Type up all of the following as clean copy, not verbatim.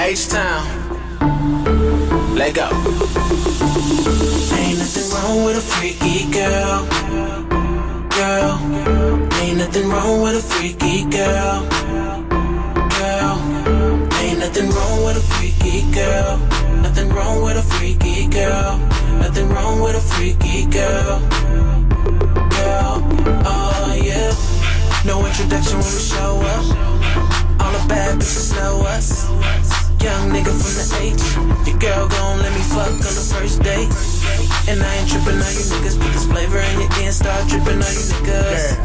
H-Town, let go. Ain't nothing wrong with a freaky girl. Ain't nothing wrong with a freaky girl. Ain't nothing wrong with a freaky girl. Nothing wrong with a freaky girl. Nothing wrong with a freaky girl. Oh yeah. No introduction when we show up. All the bad bitches know us. Young nigga from the H. Your girl gon' let me fuck on the first date. And I ain't trippin' on you niggas. Put this flavor in your ear, start drippin' on you niggas.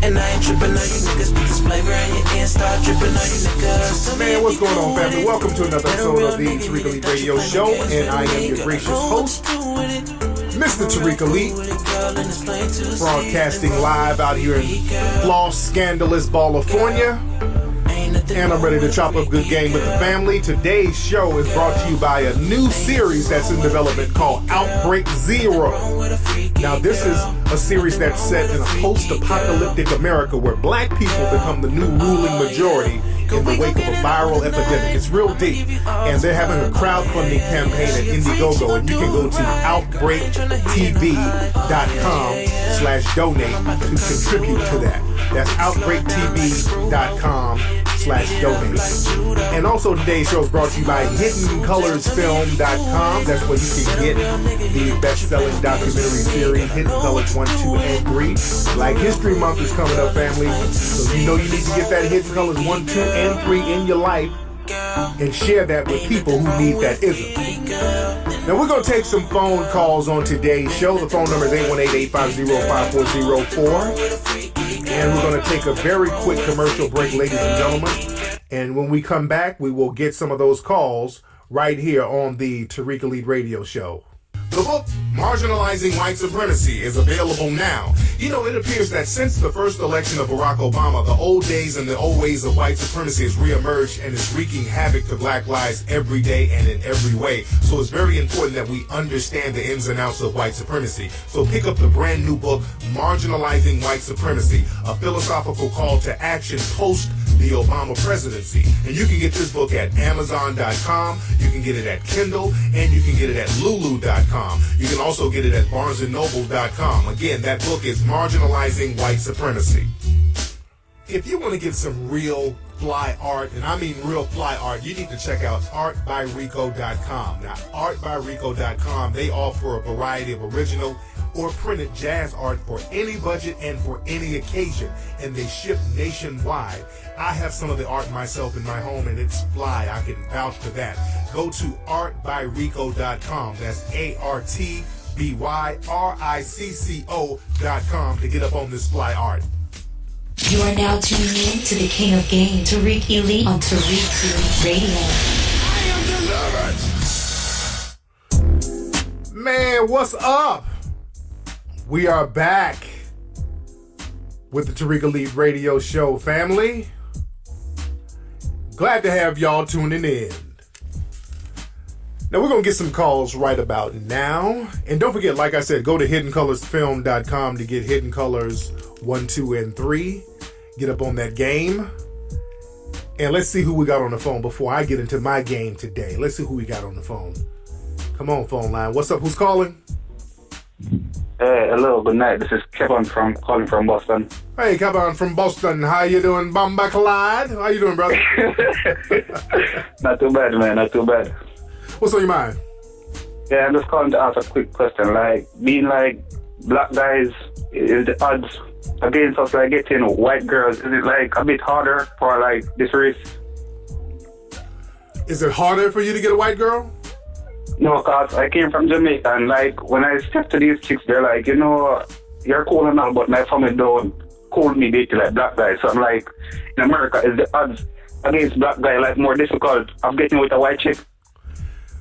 And I ain't trippin' on you niggas. Put this flavor in your ear, start drippin' on you niggas. Man, what's going on, family? Welcome to another episode of the Tariq Elite Radio Show. And I am your gracious host, Mr. Tariq Elite, broadcasting live out here in Los Scandalous, California. And I'm ready to chop up good game with the family. Today's show is brought to you by a new series that's in development called Outbreak Zero. Now, this is a series that's set in a post-apocalyptic America where black people become the new ruling majority in the wake of a viral epidemic. It's real deep. And they're having a crowdfunding campaign at Indiegogo, and you can go to outbreaktv.com/donate to contribute to that. That's outbreaktv.com/donate. And also today's show is brought to you by HiddenColorsFilm.com. That's where you can get the best-selling documentary series, Hidden Colors 1, 2, and 3. Black History Month is coming up, family. So you know you need to get that Hidden Colors 1, 2, and 3 in your life and share that with people who need that ism. Now we're going to take some phone calls on today's show. The phone number is 818-850-5404. And we're going to take a very quick commercial break, ladies and gentlemen. And when we come back, we will get some of those calls right here on the Tariq Elite Radio Show. The book, Marginalizing White Supremacy, is available now. You know, it appears that since the first election of Barack Obama, the old days and the old ways of white supremacy has reemerged and is wreaking havoc to black lives every day and in every way. So it's very important that we understand the ins and outs of white supremacy. So pick up the brand new book, Marginalizing White Supremacy, a philosophical call to action post the Obama presidency. And you can get this book at Amazon.com, you can get it at Kindle, and you can get it at Lulu.com. You can also get it at BarnesandNoble.com. Again, that book is Marginalizing White Supremacy. If you want to get some real fly art, and I mean real fly art, you need to check out ArtByRico.com. Now, ArtByRico.com, they offer a variety of original or printed jazz art for any budget and for any occasion, and they ship nationwide. I have some of the art myself in my home, and it's fly. I can vouch for that. Go to artbyrico.com. That's ArtByRicco.com to get up on this fly art. You are now tuning in to the King of Game, Tariq Elite on Tariq Elite Radio. I am delivered. Man, what's up? We are back with the Tariq Elite Radio Show, family. Glad to have y'all tuning in. Now, we're going to get some calls right about now. And don't forget, like I said, go to HiddenColorsFilm.com to get Hidden Colors 1, 2, and 3. Get up on that game. And let's see who we got on the phone before I get into my game today. Let's see who we got on the phone. Come on, phone line. What's up? Who's calling? Hello, good night. This is Kevin calling from Boston. Hey, Kevin from Boston. How you doing, Bomba Clyde? How you doing, brother? Not too bad, man. Not too bad. What's on your mind? Yeah, I'm just calling to ask a quick question. Like, being like black guys, is the odds against us like getting white girls, is it like a bit harder for like this race? Is it harder for you to get a white girl? No, cause I came from Jamaica, and like when I step to these chicks, they're like, you know, you're cool and all, but my family don't call me dating like black guys. So I'm like, in America, is the odds against black guy like more difficult of getting with a white chick?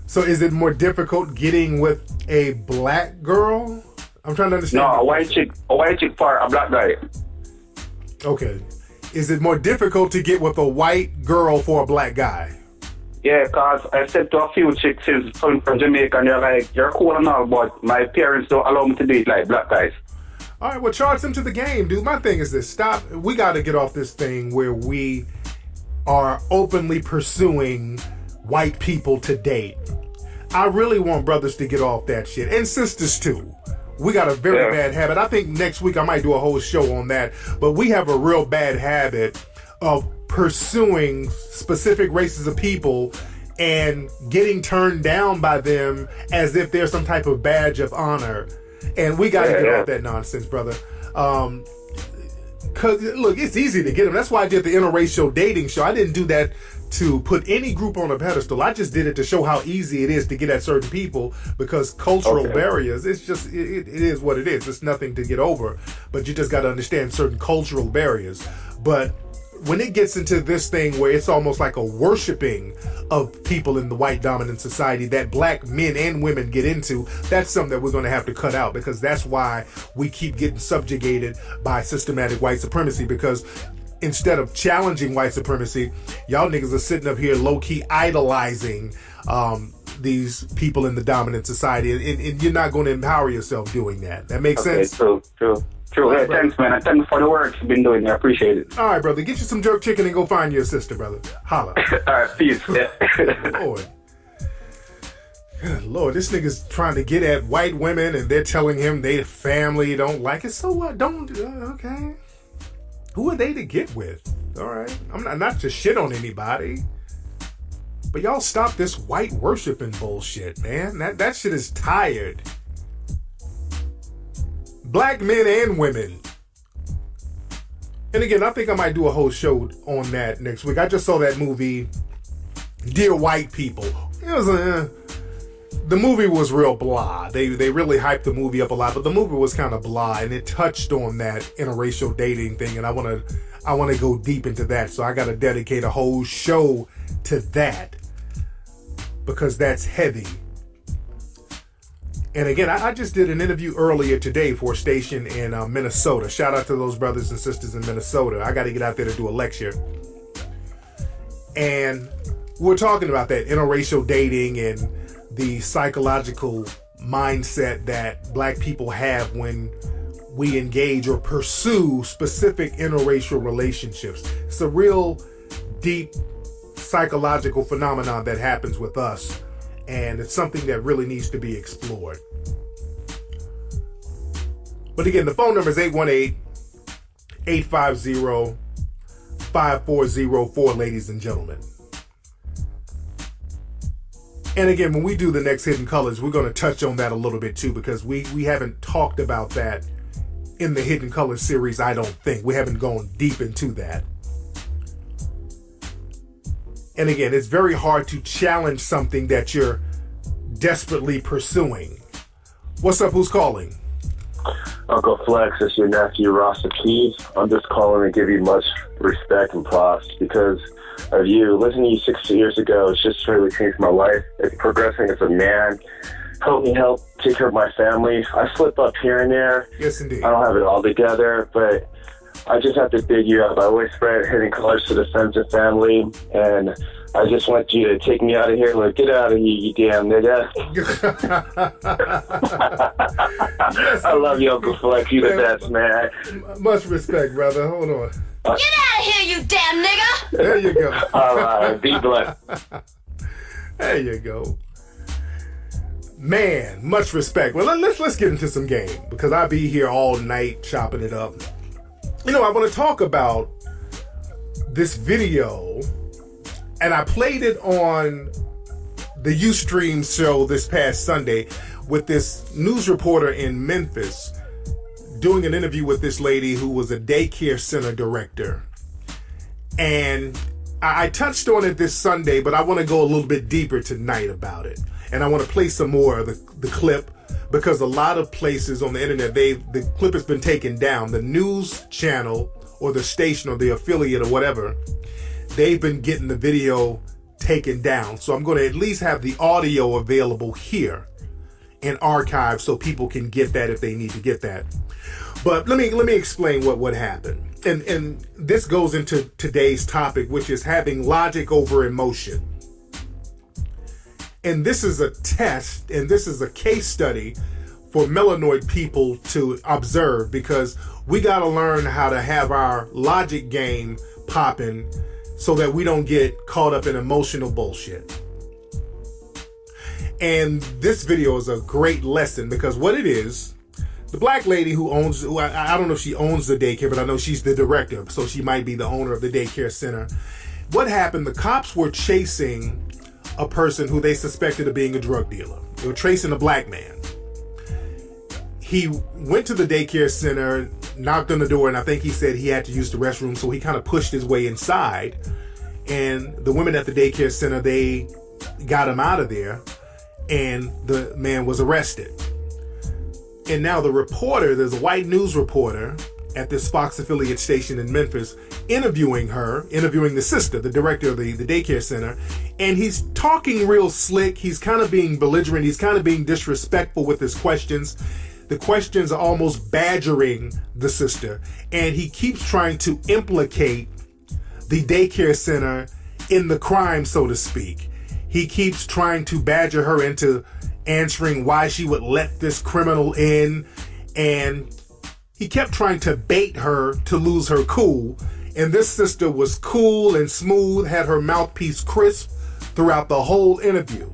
So is it more difficult getting with a black girl? I'm trying to understand. No, a white chick for a black guy. Okay. Is it more difficult to get with a white girl for a black guy? Yeah, cause I said to a few chicks since coming from Jamaica, and they're like, you're cool and all, but my parents don't allow me to date like black guys. All right, well, charge them to the game, dude. My thing is this. We got to get off this thing where we are openly pursuing white people to date. I really want brothers to get off that shit, and sisters too. We got a very bad habit. I think next week I might do a whole show on that, but we have a real bad habit of pursuing specific races of people and getting turned down by them as if they're some type of badge of honor. And we got to get off that nonsense, brother. Because, look, it's easy to get them. That's why I did the interracial dating show. I didn't do that to put any group on a pedestal. I just did it to show how easy it is to get at certain people, because cultural barriers, it's just, it is what it is. It's nothing to get over. But you just got to understand certain cultural barriers. But when it gets into this thing where it's almost like a worshiping of people in the white dominant society that black men and women get into, that's something that we're going to have to cut out, because that's why we keep getting subjugated by systematic white supremacy. Because instead of challenging white supremacy, y'all niggas are sitting up here low-key idolizing these people in the dominant society, and you're not going to empower yourself doing that. That makes sense? True. Hey, thanks, man. Thanks for the work you've been doing. I appreciate it. All right, brother. Get you some jerk chicken and go find your sister, brother. Holla. All right, peace. Yeah. Lord. Good Lord, this nigga's trying to get at white women, and they're telling him their family don't like it. So what? Okay. Who are they to get with? All right. I'm not to shit on anybody. But y'all stop this white worshiping bullshit, man. That shit is tired. Black men and women. And again, I think I might do a whole show on that next week. I just saw that movie, Dear White People. It was the movie was real blah. They really hyped the movie up a lot, but the movie was kind of blah, and it touched on that interracial dating thing, and I want to go deep into that. So I got to dedicate a whole show to that, because that's heavy. And again, I just did an interview earlier today for a station in Minnesota. Shout out to those brothers and sisters in Minnesota. I got to get out there to do a lecture. And we're talking about that interracial dating and the psychological mindset that black people have when we engage or pursue specific interracial relationships. It's a real deep psychological phenomenon that happens with us. And it's something that really needs to be explored. But again, the phone number is 818-850-5404, ladies and gentlemen. And again, when we do the next Hidden Colors, we're going to touch on that a little bit too, because we haven't talked about that in the Hidden Colors series, I don't think. We haven't gone deep into that. And again, it's very hard to challenge something that you're desperately pursuing. What's up? Who's calling? Uncle Flex, it's your nephew, Rasta Keys. I'm just calling to give you much respect and props because of you. Listening to you 6 years ago, it's just really changed my life. It's progressing as a man. Helped me take care of my family. I slip up here and there. Yes, indeed. I don't have it all together, but I just have to big you up. I always spread Hidden Colors to the friends and family, and I just want you to take me out of here. Like, get out of here, you damn nigga. Yes, I love you, Uncle Flex. You the best, man. Much respect, brother. Hold on. Get out of here, you damn nigga! There you go. All right, be blessed. There you go. Man, much respect. Well, let's get into some game, because I'll be here all night chopping it up. You know, I want to talk about this video, and I played it on the Ustream show this past Sunday with this news reporter in Memphis doing an interview with this lady who was a daycare center director. And I touched on it this Sunday, but I want to go a little bit deeper tonight about it. And I want to play some more of the clip, because a lot of places on the internet, the clip has been taken down. The news channel or the station or the affiliate or whatever, they've been getting the video taken down. So I'm going to at least have the audio available here in archive so people can get that if they need to get that. But let me explain what happened. And this goes into today's topic, which is having logic over emotion. And this is a test, and this is a case study for melanoid people to observe, because we got to learn how to have our logic game popping so that we don't get caught up in emotional bullshit. And this video is a great lesson because what it is, the black lady who owns, I don't know if she owns the daycare, but I know she's the director, so she might be the owner of the daycare center. What happened, the cops were chasing a person who they suspected of being a drug dealer. They were chasing a black man. He went to the daycare center, knocked on the door, and I think he said he had to use the restroom, so he kind of pushed his way inside. And the women at the daycare center, they got him out of there, and the man was arrested. And now the reporter, there's a white news reporter at this Fox affiliate station in Memphis, interviewing the sister, the director of the daycare center, and he's talking real slick. He's kind of being belligerent. He's kind of being disrespectful with his questions. The questions are almost badgering the sister, and he keeps trying to implicate the daycare center in the crime, so to speak. He keeps trying to badger her into answering why she would let this criminal in, and he kept trying to bait her to lose her cool. And this sister was cool and smooth, had her mouthpiece crisp throughout the whole interview.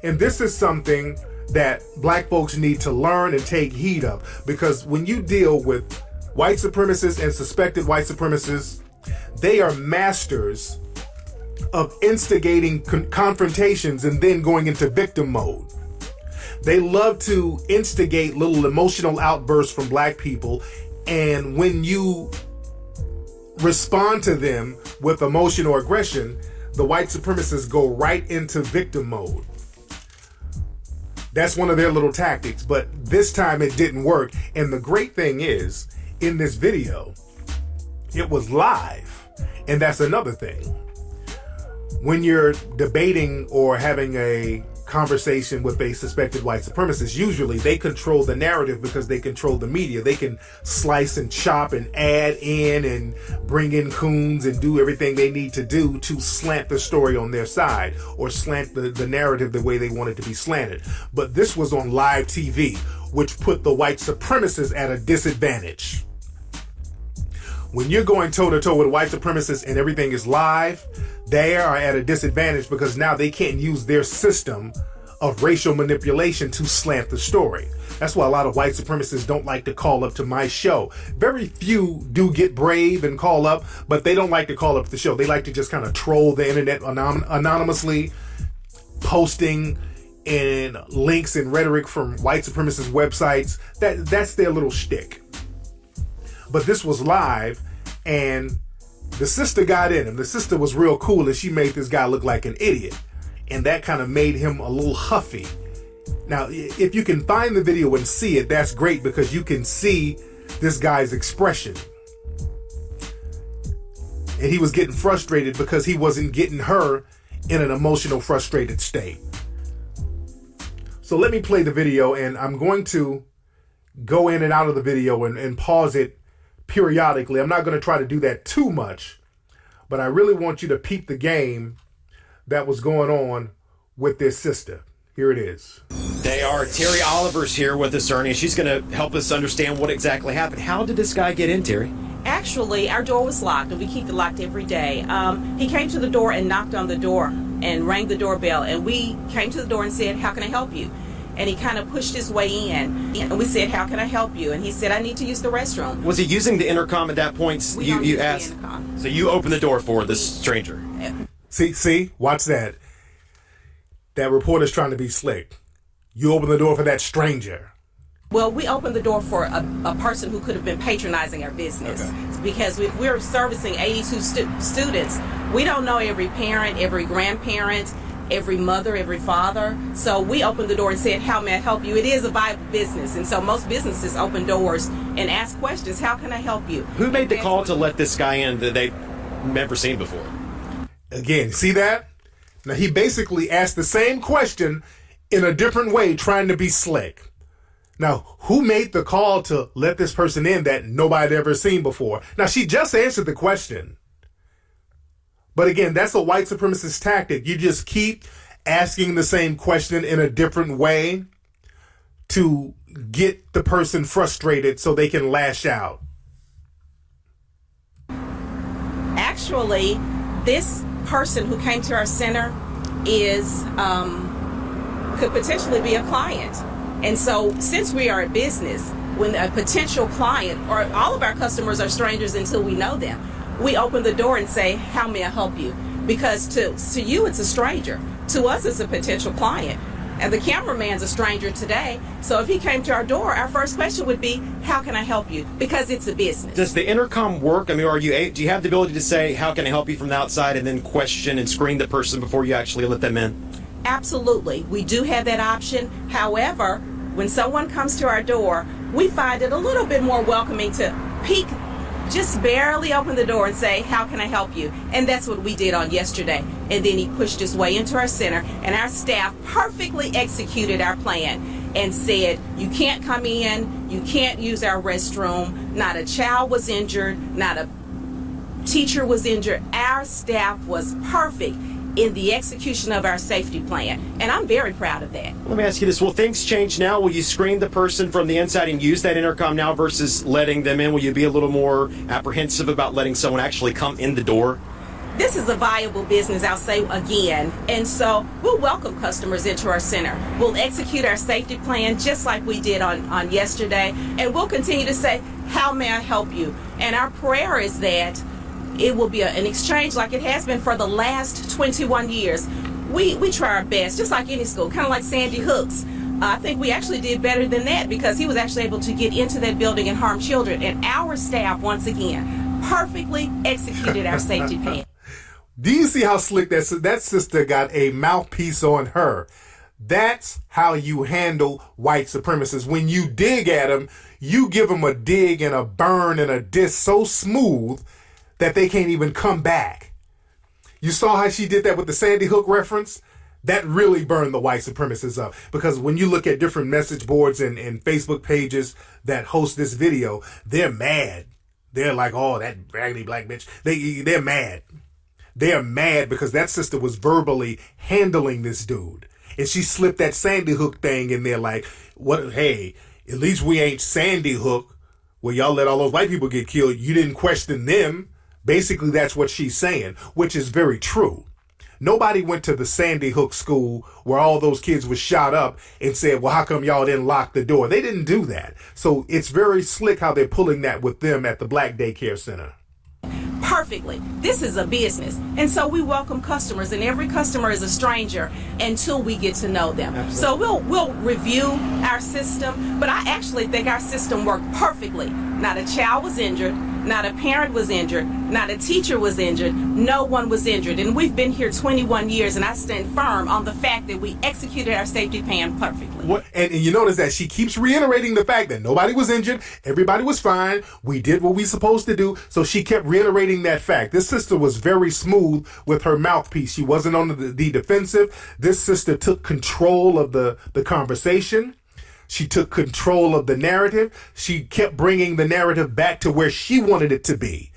And this is something that black folks need to learn and take heed of, because when you deal with white supremacists and suspected white supremacists, they are masters of instigating confrontations and then going into victim mode. They love to instigate little emotional outbursts from black people, and when you respond to them with emotion or aggression, the white supremacists go right into victim mode. That's one of their little tactics, but this time it didn't work. And the great thing is, in this video, it was live. And that's another thing. When you're debating or having a conversation with a suspected white supremacist, usually they control the narrative because they control the media. They can slice and chop and add in and bring in coons and do everything they need to do to slant the story on their side or slant the narrative the way they want it to be slanted. But this was on live TV, which put the white supremacists at a disadvantage. When you're going toe-to-toe with white supremacists and everything is live, they are at a disadvantage because now they can't use their system of racial manipulation to slant the story. That's why a lot of white supremacists don't like to call up to my show. Very few do get brave and call up, but they don't like to call up the show. They like to just kind of troll the internet anonymously, posting and links and rhetoric from white supremacist websites. That's their little shtick. But this was live, and the sister got in him. The sister was real cool, and she made this guy look like an idiot. And that kind of made him a little huffy. Now, if you can find the video and see it, that's great, because you can see this guy's expression. And he was getting frustrated because he wasn't getting her in an emotional, frustrated state. So let me play the video, and I'm going to go in and out of the video and pause it periodically. I'm not going to try to do that too much, but I really want you to peep the game that was going on with this sister. Here it is. They are. Terry Oliver's here with us, Ernie, and she's going to help us understand what exactly happened. How did this guy get in, Terry? Actually, our door was locked, and we keep it locked every day. He came to the door and knocked on the door and rang the doorbell, and we came to the door and said, "How can I help you?" And he kind of pushed his way in, and we said, "How can I help you?" And he said, "I need to use the restroom." Was he using the intercom at that point? You asked. So you opened the door for this stranger. See, watch that. That reporter's trying to be slick. You open the door for that stranger. Well, we opened the door for a person who could have been patronizing our business. Okay. Because we're servicing 82 students. We don't know every parent, every grandparent, every mother, every father. So we opened the door and said, "How may I help you?" It is a viable business, and so most businesses open doors and ask questions. How can I help you? Who made the call to let this guy in that they've never seen before? Again, see that? Now he basically asked the same question in a different way, trying to be slick. Now, who made the call to let this person in that nobody had ever seen before? Now, she just answered the question. But again, that's a white supremacist tactic. You just keep asking the same question in a different way to get the person frustrated so they can lash out. Actually, this person who came to our center is could potentially be a client. And so since we are a business, when a potential client, or all of our customers are strangers until we know them, we open the door and say, how may I help you? Because to you, it's a stranger. To us, it's a potential client. And the cameraman's a stranger today. So if he came to our door, our first question would be, how can I help you? Because it's a business. Does the intercom work? I mean, do you have the ability to say, how can I help you from the outside, and then question and screen the person before you actually let them in? Absolutely. We do have that option. However, when someone comes to our door, we find it a little bit more welcoming to peek, just barely open the door and say, how can I help you? And that's what we did on yesterday. And then he pushed his way into our center, and our staff perfectly executed our plan and said, you can't come in, you can't use our restroom. Not a child was injured, not a teacher was injured. Our staff was perfect in the execution of our safety plan, and I'm very proud of that. Let me ask you this. Will things change now? Will you screen the person from the inside and use that intercom now versus letting them in? Will you be a little more apprehensive about letting someone actually come in the door? This is a viable business, I'll say again, and so we'll welcome customers into our center. We'll execute our safety plan just like we did on yesterday, and we'll continue to say, how may I help you? And our prayer is that it will be an exchange like it has been for the last 21 years. We try our best, just like any school, kind of like Sandy Hook's. I think we actually did better than that because he was actually able to get into that building and harm children. And our staff, once again, perfectly executed our safety plan. Do you see how slick that sister got a mouthpiece on her? That's how you handle white supremacists. When you dig at them, you give them a dig and a burn and a diss so smooth that they can't even come back. You saw how she did that with the Sandy Hook reference? That really burned the white supremacists up. Because when you look at different message boards and Facebook pages that host this video, they're mad. They're like, oh, that raggedy black bitch. They're mad. They're mad because that sister was verbally handling this dude. And she slipped that Sandy Hook thing in there like, what? Hey, at least we ain't Sandy Hook where y'all let all those white people get killed. You didn't question them. Basically, that's what she's saying, which is very true. Nobody went to the Sandy Hook school where all those kids were shot up and said, well, how come y'all didn't lock the door? They didn't do that. So it's very slick how they're pulling that with them at the Black Daycare Center. Perfectly. This is a business. And so we welcome customers, and every customer is a stranger until we get to know them. Absolutely. So we'll review our system, but I actually think our system worked perfectly. Not a child was injured, not a parent was injured, not a teacher was injured, no one was injured. And we've been here 21 years, and I stand firm on the fact that we executed our safety plan perfectly. And you notice that she keeps reiterating the fact that nobody was injured, everybody was fine, we did what we supposed to do, so she kept reiterating that fact. This sister was very smooth with her mouthpiece. She wasn't on the defensive. This sister took control of the conversation. She took control of the narrative. She kept bringing the narrative back to where she wanted it to be,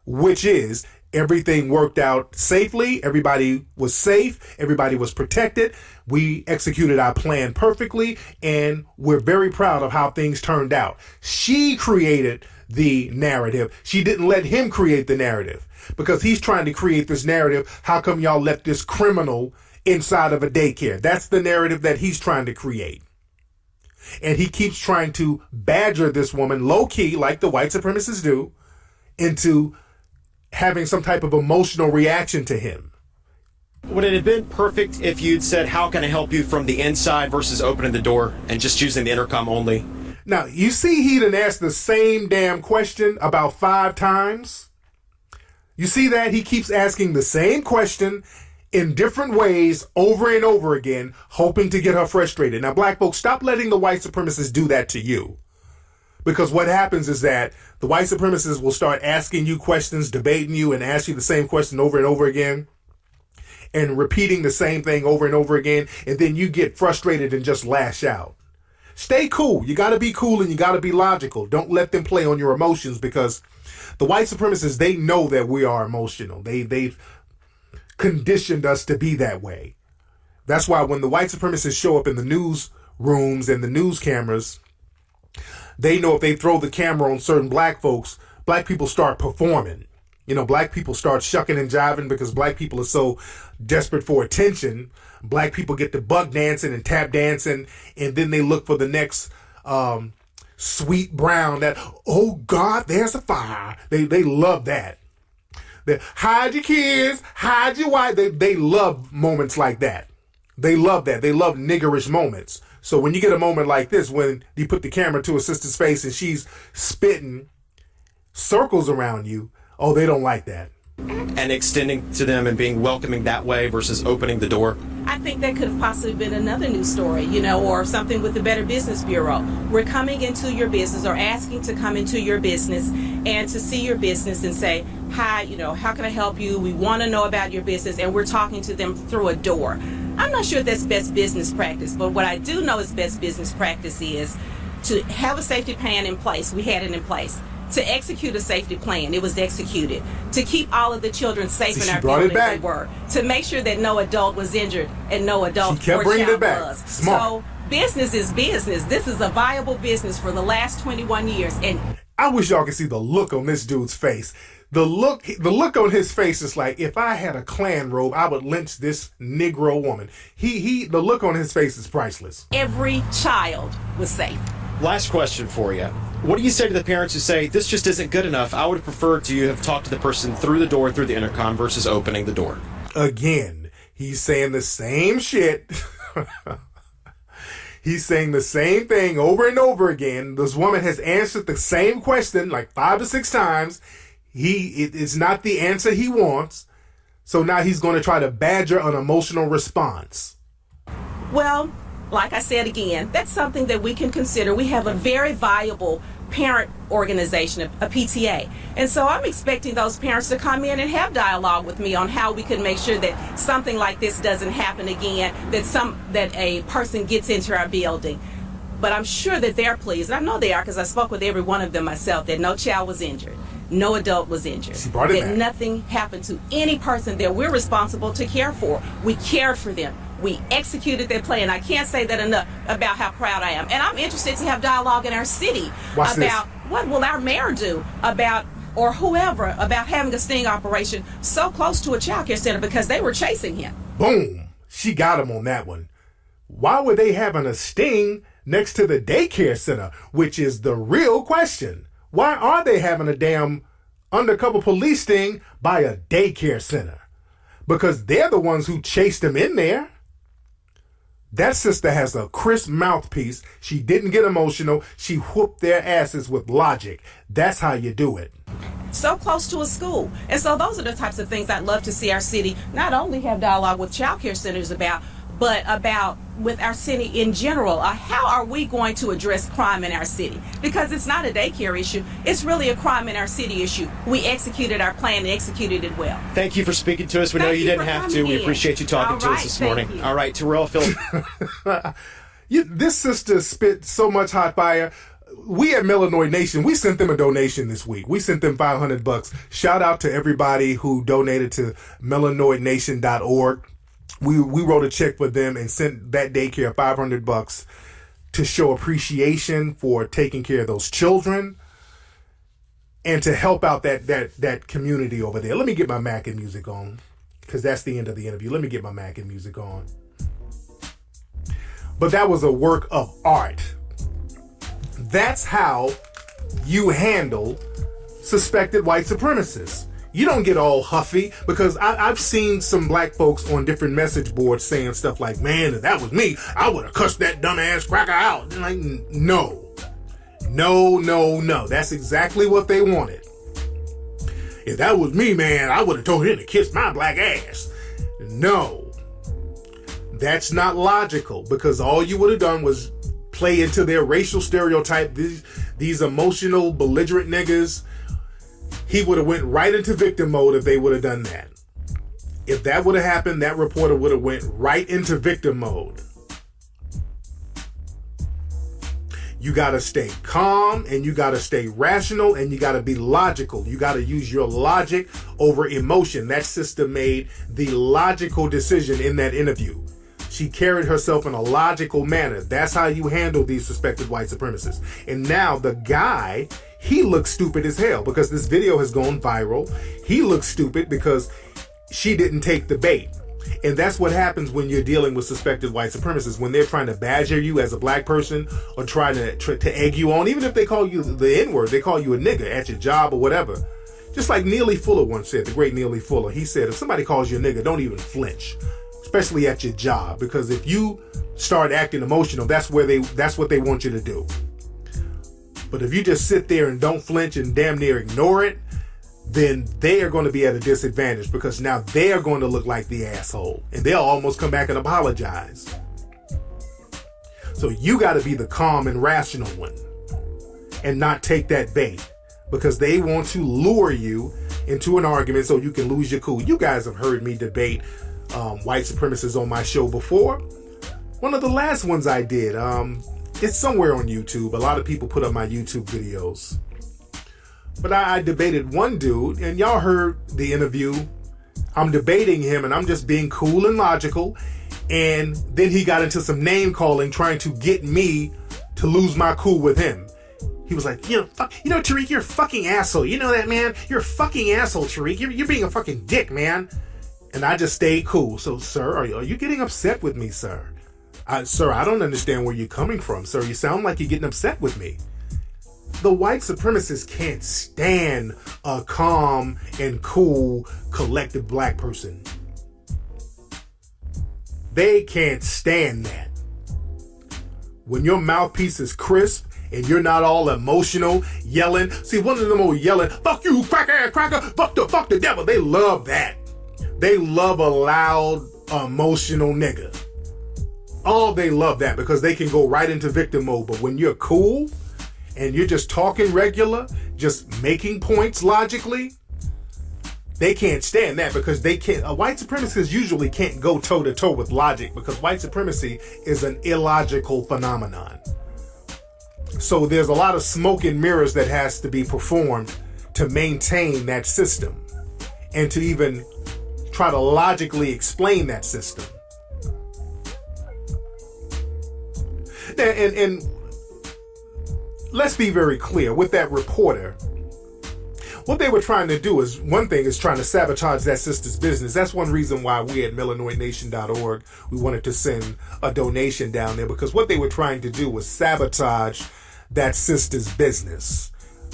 which is everything worked out safely. Everybody was safe. Everybody was protected. We executed our plan perfectly, and we're very proud of how things turned out. She created the narrative. She didn't let him create the narrative because he's trying to create this narrative. How come y'all let this criminal inside of a daycare? That's the narrative that he's trying to create. And he keeps trying to badger this woman low-key, like the white supremacists do, into having some type of emotional reaction to him. Would it have been perfect if you'd said, how can I help you from the inside versus opening the door and just using the intercom only? Now, you see he done asked the same damn question about 5 times? You see that? He keeps asking the same question in different ways over and over again, hoping to get her frustrated. Now, black folks, stop letting the white supremacists do that to you. Because what happens is that the white supremacists will start asking you questions, debating you, and ask you the same question over and over again, and repeating the same thing over and over again, and then you get frustrated and just lash out. Stay cool. You got to be cool and you got to be logical. Don't let them play on your emotions, because the white supremacists, they know that we are emotional. They've conditioned us to be that way. That's why when the white supremacists show up in the news rooms and the news cameras, they know if they throw the camera on certain black folks, black people start performing. Black people start shucking and jiving because black people are so desperate for attention. Black people get to buck dancing and tap dancing, and then they look for the next sweet brown that, oh God, there's a fire. They love that. Hide your kids, hide your wife. They love moments like that. They love that. They love niggerish moments. So when you get a moment like this, when you put the camera to a sister's face and she's spitting circles around you, oh, they don't like that. And extending to them and being welcoming that way versus opening the door. I think that could have possibly been another news story, or something with the Better Business Bureau. We're coming into your business or asking to come into your business and to see your business and say, hi, how can I help you? We want to know about your business, and we're talking to them through a door. I'm not sure if that's best business practice, but what I do know is best business practice is to have a safety plan in place. We had it in place. To execute a safety plan, it was executed. To keep all of the children safe in our buildings, they were. To make sure that no adult was injured and no adult or child was. Smart. So business is business. This is a viable business for the last 21 years. And I wish y'all could see the look on this dude's face. The look on his face is like, if I had a Klan robe, I would lynch this Negro woman. The look on his face is priceless. Every child was safe. Last question for you. What do you say to the parents who say, this just isn't good enough? I would have preferred to have talked to the person through the door, through the intercom, versus opening the door. Again, he's saying the same shit. He's saying the same thing over and over again. This woman has answered the same question like 5 to 6 times. It's not the answer he wants. So now he's going to try to badger an emotional response. Well, like I said again, that's something that we can consider. We have a very viable parent organization, a PTA. And so I'm expecting those parents to come in and have dialogue with me on how we can make sure that something like this doesn't happen again, that a person gets into our building. But I'm sure that they're pleased, and I know they are because I spoke with every one of them myself, that no child was injured. No adult was injured. That nothing happened to any person that we're responsible to care for. We cared for them. We executed their plan. I can't say that enough about how proud I am. And I'm interested to have dialogue in our city about what will our mayor do about, or whoever, about having a sting operation so close to a child care center because they were chasing him. Boom. She got him on that one. Why were they having a sting next to the daycare center, which is the real question? Why are they having a damn undercover police sting by a daycare center? Because they're the ones who chased him in there. That sister has a crisp mouthpiece. She didn't get emotional. She whooped their asses with logic. That's how you do it. So close to a school. And so those are the types of things I'd love to see our city not only have dialogue with child care centers about, but about with our city in general. How are we going to address crime in our city? Because it's not a daycare issue. It's really a crime in our city issue. We executed our plan and executed it well. Thank you for speaking to us. We know you didn't have to. We appreciate you talking to us this morning. All right, Terrell, Phil. This sister spit so much hot fire. We at Melanoid Nation, we sent them a donation this week. We sent them $500. Shout out to everybody who donated to melanoidnation.org. We wrote a check for them and sent that daycare $500 to show appreciation for taking care of those children and to help out that community over there. Let me get my Mackin music on because that's the end of the interview. Let me get my Mackin music on. But that was a work of art. That's how you handle suspected white supremacists. You don't get all huffy because I've seen some black folks on different message boards saying stuff like, man, if that was me, I would have cussed that dumbass cracker out. And like, no. That's exactly what they wanted. If that was me, man, I would have told him to kiss my black ass. No. That's not logical because all you would have done was play into their racial stereotype. These emotional, belligerent niggas. He would have went right into victim mode if they would have done that. If that would have happened, that reporter would have went right into victim mode. You got to stay calm and you got to stay rational and you got to be logical. You got to use your logic over emotion. That sister made the logical decision in that interview. She carried herself in a logical manner. That's how you handle these suspected white supremacists. And now the guy, He looks stupid as hell because this video has gone viral. He looks stupid because she didn't take the bait. And that's what happens when you're dealing with suspected white supremacists. When they're trying to badger you as a black person or trying to egg you on, even if they call you the N-word, they call you a nigger at your job or whatever. Just like Neely Fuller once said, the great Neely Fuller, he said, if somebody calls you a nigger, don't even flinch, especially at your job, because if you start acting emotional, that's what they want you to do. But if you just sit there and don't flinch and damn near ignore it, then they are going to be at a disadvantage because now they are going to look like the asshole and they'll almost come back and apologize. So you got to be the calm and rational one and not take that bait because they want to lure you into an argument so you can lose your cool. You guys have heard me debate white supremacists on my show before. One of the last ones I did, it's somewhere on YouTube. A lot of people put up my YouTube videos. But I debated one dude, and y'all heard the interview. I'm debating him, and I'm just being cool and logical. And then he got into some name calling, trying to get me to lose my cool with him. He was like, Tariq, you're a fucking asshole. You know that, man? You're a fucking asshole, Tariq. You're being a fucking dick, man. And I just stayed cool. So, sir, are you getting upset with me, sir? Sir, I don't understand where you're coming from, sir. You sound like you're getting upset with me. The white supremacists can't stand a calm and cool, collective black person. They can't stand that. When your mouthpiece is crisp and you're not all emotional, yelling. See, one of them old yelling, fuck you, cracker, fuck the devil. They love that. They love a loud, emotional nigga. Oh, they love that because they can go right into victim mode. But when you're cool, and you're just talking regular, just making points logically, they can't stand that because they can't. White supremacists usually can't go toe to toe with logic because white supremacy is an illogical phenomenon. So there's a lot of smoke and mirrors that has to be performed to maintain that system and to even try to logically explain that system. And let's be very clear with that reporter. What they were trying to do is, one thing is trying to sabotage that sister's business. That's one reason why we at melanoidnation.org, we wanted to send a donation down there because what they were trying to do was sabotage that sister's business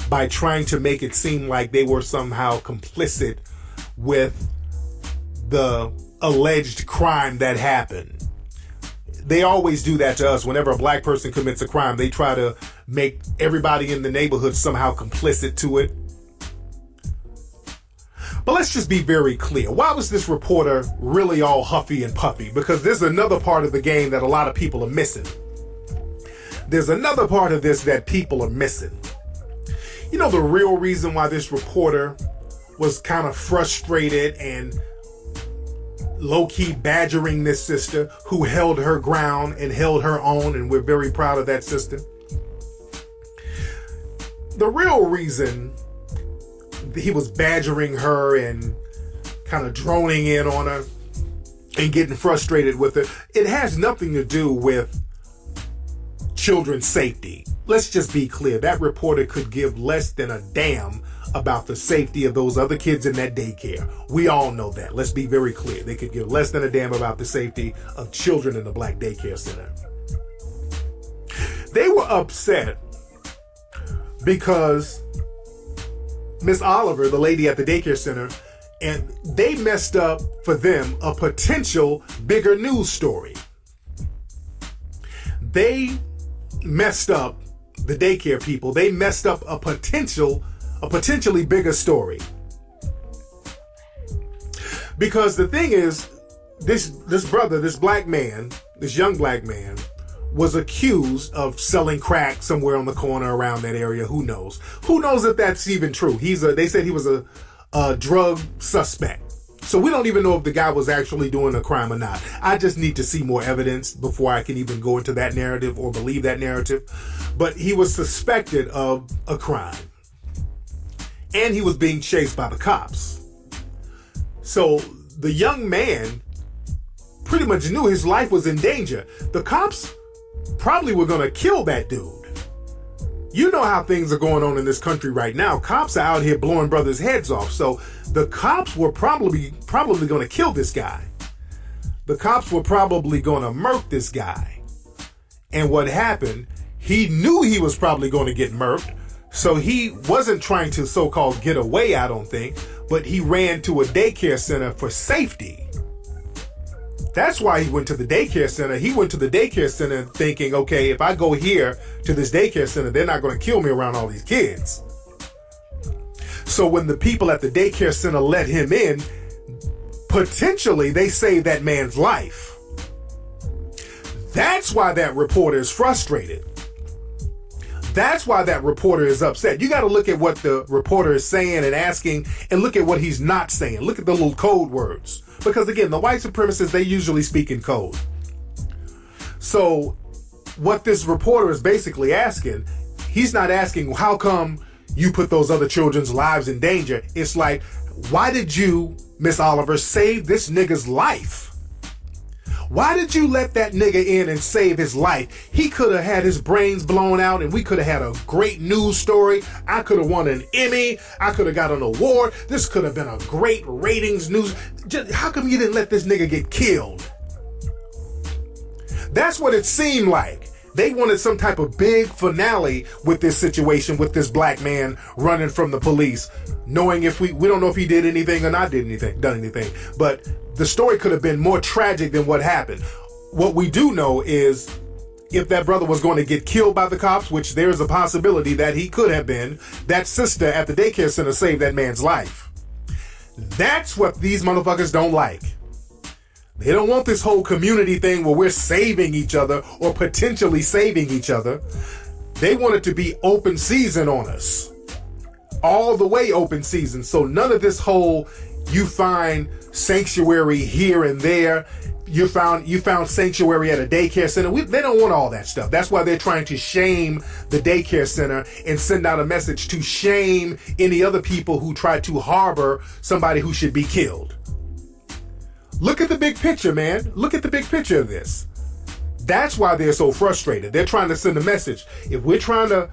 by trying to make it seem like they were somehow complicit with the alleged crime that happened. They always do that to us. Whenever a black person commits a crime, they try to make everybody in the neighborhood somehow complicit to it. But let's just be very clear. Why was this reporter really all huffy and puffy? Because there's another part of the game that a lot of people are missing. There's another part of this that people are missing. You know the real reason why this reporter was kind of frustrated and low-key badgering this sister who held her ground and held her own, and we're very proud of that sister. The real reason he was badgering her and kind of droning in on her and getting frustrated with her, it has nothing to do with children's safety. Let's just be clear. That reporter could give less than a damn about the safety of those other kids in that daycare. We all know that. Let's be very clear. They could give less than a damn about the safety of children in the black daycare center. They were upset because Miss Oliver, the lady at the daycare center, and they messed up for them a potential bigger news story. They messed up, the daycare people, they messed up a potentially bigger story. Because the thing is, this brother, this young black man, was accused of selling crack somewhere on the corner around that area. Who knows? Who knows if that's even true? They said he was a drug suspect. So we don't even know if the guy was actually doing a crime or not. I just need to see more evidence before I can even go into that narrative or believe that narrative. But he was suspected of a crime. And he was being chased by the cops. So the young man pretty much knew his life was in danger. The cops probably were going to kill that dude. You know how things are going on in this country right now. Cops are out here blowing brothers' heads off. So the cops were probably going to kill this guy. The cops were probably going to murk this guy. And what happened, he knew he was probably going to get murked. So he wasn't trying to so-called get away, I don't think, but he ran to a daycare center for safety. That's why he went to the daycare center. He went to the daycare center thinking, okay, if I go here to this daycare center, they're not going to kill me around all these kids. So when the people at the daycare center let him in, potentially they saved that man's life. That's why that reporter is frustrated. That's why that reporter is upset. You got to look at what the reporter is saying and asking, and look at what he's not saying. Look at the little code words. Because again, the white supremacists, they usually speak in code. So what this reporter is basically asking, he's not asking, how come you put those other children's lives in danger? It's like, why did you, Miss Oliver, save this nigga's life? Why did you let that nigga in and save his life? He could have had his brains blown out and we could have had a great news story. I could have won an Emmy. I could have got an award. This could have been a great ratings news. How come you didn't let this nigga get killed? That's what it seemed like. They wanted some type of big finale with this situation, with this black man running from the police, knowing if we don't know if he did anything or not done anything. But the story could have been more tragic than what happened. What we do know is if that brother was going to get killed by the cops, which there's a possibility that he could have been, that sister at the daycare center saved that man's life. That's what these motherfuckers don't like. They don't want this whole community thing where we're saving each other or potentially saving each other. They want it to be open season on us. All the way open season. So none of this whole, you find sanctuary here and there. You found sanctuary at a daycare center. They don't want all that stuff. That's why they're trying to shame the daycare center and send out a message to shame any other people who try to harbor somebody who should be killed. Look at the big picture, man. Look at the big picture of this. That's why they're so frustrated. They're trying to send a message. If we're trying to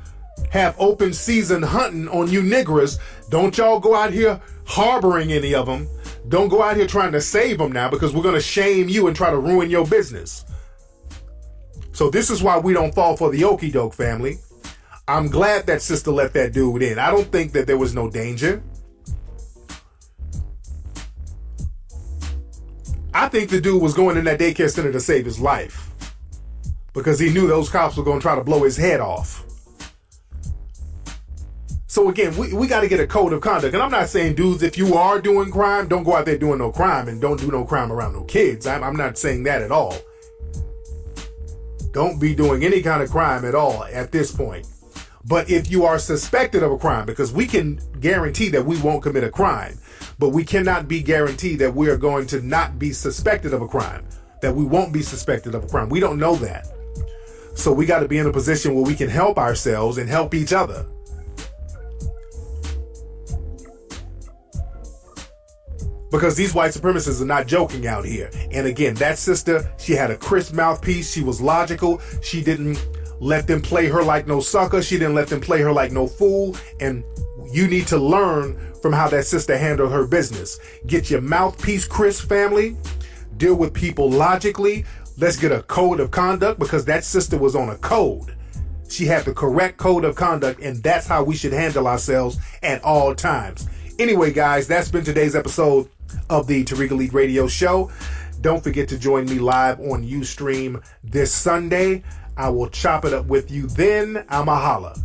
have open season hunting on you niggers, don't y'all go out here harboring any of them. Don't go out here trying to save them now, because we're going to shame you and try to ruin your business. So this is why we don't fall for the okie doke, family. I'm glad that sister let that dude in. I don't think that there was no danger. I think the dude was going in that daycare center to save his life because he knew those cops were going to try to blow his head off. So again, we got to get a code of conduct. And I'm not saying, dudes, if you are doing crime, don't go out there doing no crime and don't do no crime around no kids. I'm not saying that at all. Don't be doing any kind of crime at all at this point. But if you are suspected of a crime, because we can guarantee that we won't commit a crime, but we cannot be guaranteed that we are going to not be suspected of a crime, that we won't be suspected of a crime. We don't know that. So we got to be in a position where we can help ourselves and help each other. Because these white supremacists are not joking out here. And again, that sister, she had a crisp mouthpiece. She was logical. She didn't let them play her like no sucker. She didn't let them play her like no fool. And you need to learn from how that sister handled her business. Get your mouthpiece crisp, family. Deal with people logically. Let's get a code of conduct, because that sister was on a code. She had the correct code of conduct, and that's how we should handle ourselves at all times. Anyway, guys, that's been today's episode of the Tariq Elite Radio Show. Don't forget to join me live on Ustream this Sunday. I will chop it up with you then. I'ma holla.